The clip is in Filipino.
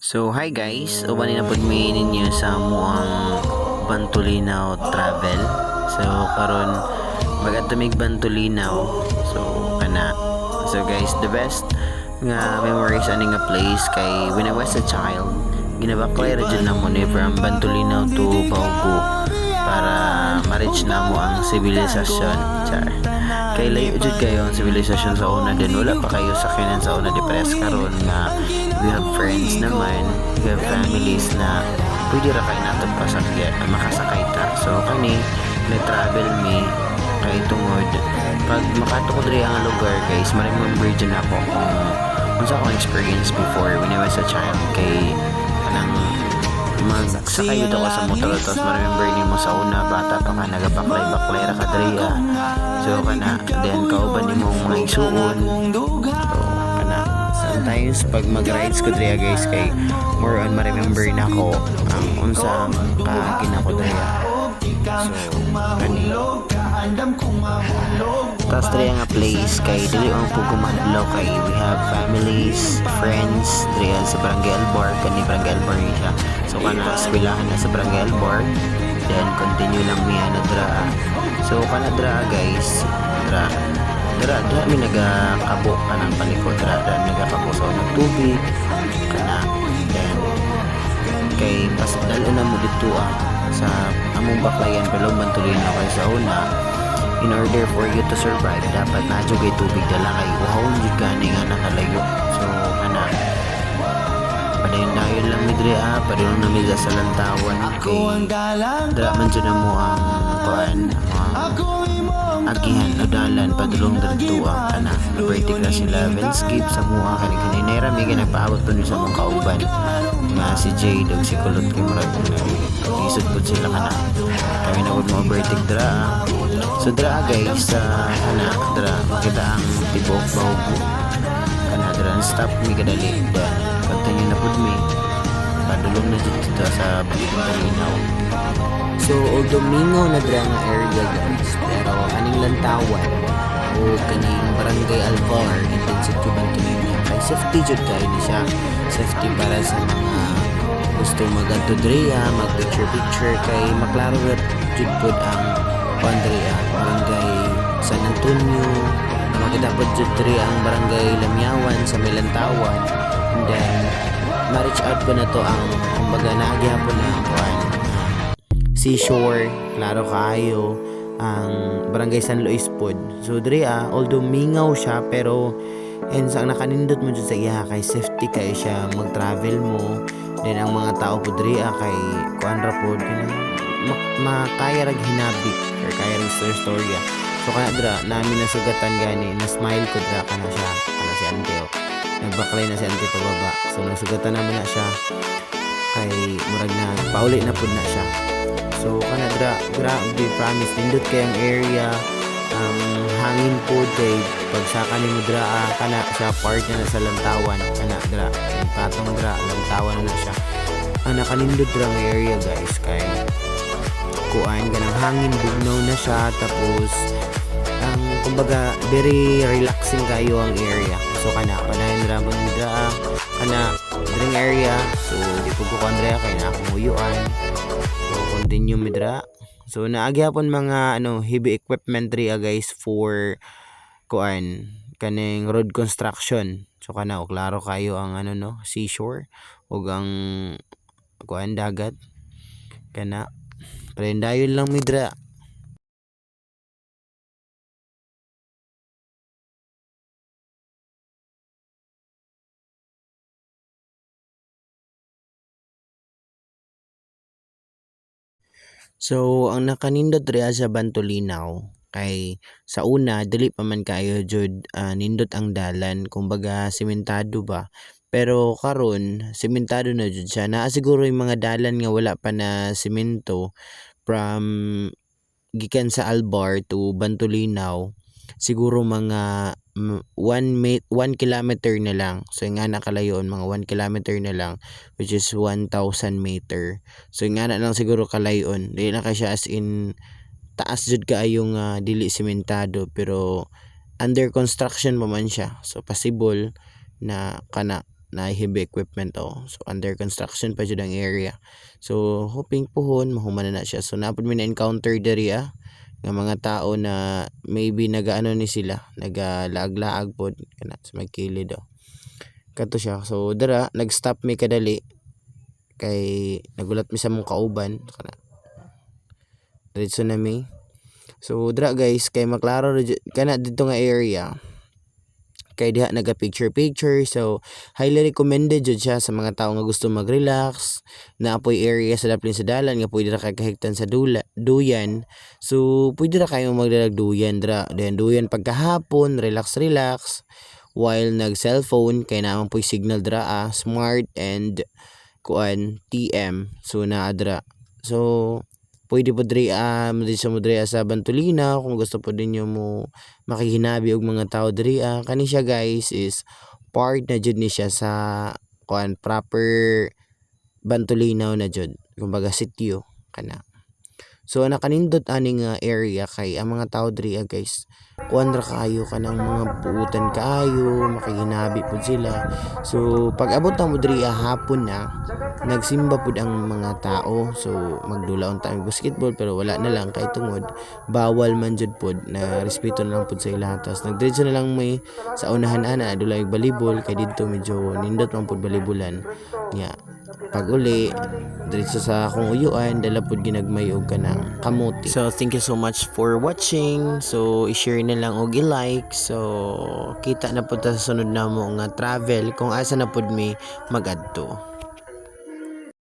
So hi guys, uban na pud mi ninyo sa muang Bantulinaw travel. So karon magatamig Bantulinaw. So kana. So guys, the best nga memories ani nga place kay when I was a child, ginabaklay ra jud namo ni from Bantulinaw to Baugo para ma-reach namo ang sibilisasyon. Char. Kay layo jud kayo ang sibilisasyon sa una din wala pa kayo sa kinan sa una depress karon nga we have friends naman, we have families na pwede ra kay nato pasakyan makasakay ta. So kani na travel me kay tungod pag makato ko diri ang lugar guys, ma-remember dyan ako kung unsa akong experience before when I was a child kay kanang magsakay dito ko sa motor tapos ma-remember ni mo sa una bata pa ka nagabaklay-baklay ra ka diri so kana then kauban ni mo mga isuon so kana sometimes pag mag-rides ko diri guys kay more on ma-remember na ko ang unsa ginako diri so kani tapos diri nga place kay dili ang pugumadlaw kay we have families, friends diri sa Barangay Albar kani Barangay Albar siya. So kana eskwelahan na sa Barangay Albar then continue lang mi ana dra. So kana dra guys, dra mi nagakabo kanang palikod dra nagakabo sa unang tubig kana then kay pasdalo na mo dito sa among baklayan pero Bantulinaw kay sa una in order for you to survive dapat na jugay tubig dala kay uhawon jud gani nga nakalayo. So kana padayon lang mi diri padayon na mi sa lantawan kay dra man jud mo ang kuan agihan o dalan padulong dito kana vertical sila landscape sa mua kani nera mi nagpaabot pa sa mga kauban nga si Jade ug si Kulot kay murag isod pud sila kana kami na mo vertic dra. So dra guys kana dra makita ang tibok Baugo kana dra stop mi kadali dan continue na pud mi padulong na dito sa Bantulinaw. So although mingaw na dra nga area guys pero kaning lantawan o kaning Barangay Alvar intensity Bantulinaw kay safety jud kay ni siya safety para sa mga gusto mag-adto diri mag picture kay maklaro ra jud pud ang Barangay San Antonio na makita po diri ang Barangay Lamyawan sa Milantawan and then ma-reach out ko na to ang kumbaga naagihapon na kuan seashore klaro kayo ang Barangay San Luis pod. So diri although mingaw siya pero and sa nakanindot mo dyan sa iya kay safety kay siya mag-travel mo then ang mga tao po diri kay kuan ra pod makaya rag hinabi or kaya rag storya. So kaya dra namin nasugatan gani na smile ko dra kana siya kana si Anteo nagbaklay na si Ante pababa so nasugatan namin na siya kay murag na pauli na pud na siya. So kana dra grabe promise nindot kay ang area ang hangin po kay pagsaka ni mo dra kana siya part na sa lantawan kana dra patong dra lantawan na siya ang nakanindot dra ang area guys kay kuan ganang hangin bugnaw na siya tapos ang kumbaga very relaxing kayo ang area. So kana panahin ra mo dra kana dring area so di ko kandra kay na akong uyuan so continue mi dra. So naagyapon mga heavy equipment guys for kuan kaning road construction. So kana og klaro kayo ang seashore ug ang kuan dagat kana prendayon lang mi dra. So ang nakanindot diri sa Bantulinaw kay sa una dili pa man kayo jud nindot ang dalan kumbaga sementado ba pero karon sementado na jud siya naa siguro yung mga dalan nga wala pa na semento from gikan sa Albar to Bantulinaw siguro mga 1 kilometer na lang. So nga nakalayon mga 1 kilometer na lang which is 1,000 meter. So nga na lang siguro kalayon. Dili na kay siya as in taas jud kaayo nga dili sementado pero under construction pa man siya. So possible na kana na heavy equipment so under construction pa jud ang area. So hoping pohon mahuman na siya. So napud mi na encounter diri nga mga tao na maybe nagaano ni sila, nagalaag-laag pod kana sa may kilid Kato siya. So dara nag-stop mi kadali kay nagulat mi sa mong kauban kana. Diretso na mi. So dra guys kay maklaro kana dito nga area kay diha naga picture so highly recommended jud siya sa mga tao nga gusto mag-relax na apoy area sa daplin sa dalan nga pwede ra kay kahigtan sa duyan. So pwede ra kayo magdalag duyan dra, then duyan pagkahapon relax while nag cellphone kay naman po'y signal dra smart and kuan TM so naa dra. So pwede po diri mo diri sa Bantolina kung gusto po ninyo mo makihinabi og mga tao diri kani siya guys is part na jud ni siya sa kuan proper Bantolinaw na jud kumbaga sitio kana. So nakanindot aning area kay ang mga tao diri guys kuan ra kaayo kanang mga buutan kaayo makihinabi pud sila. So pag abot na mo diri hapon na nagsimba pud ang mga tao. So magdulaon tayo basketball pero wala na lang kay tungod bawal man jud pod na respeto na lang pud sa ila. Tas nagdiretso na lang may sa unahan ana adulay volleyball kay didto medyo nindot man pud volleyballan nya. Pag uli diretso sa akong uyuan dala pud ginagmay og kanang kamote. So thank you so much for watching. So i-share na lang og i-like. So kita na pud ta sa sunod na mo nga travel kung asa na pud mi magadto.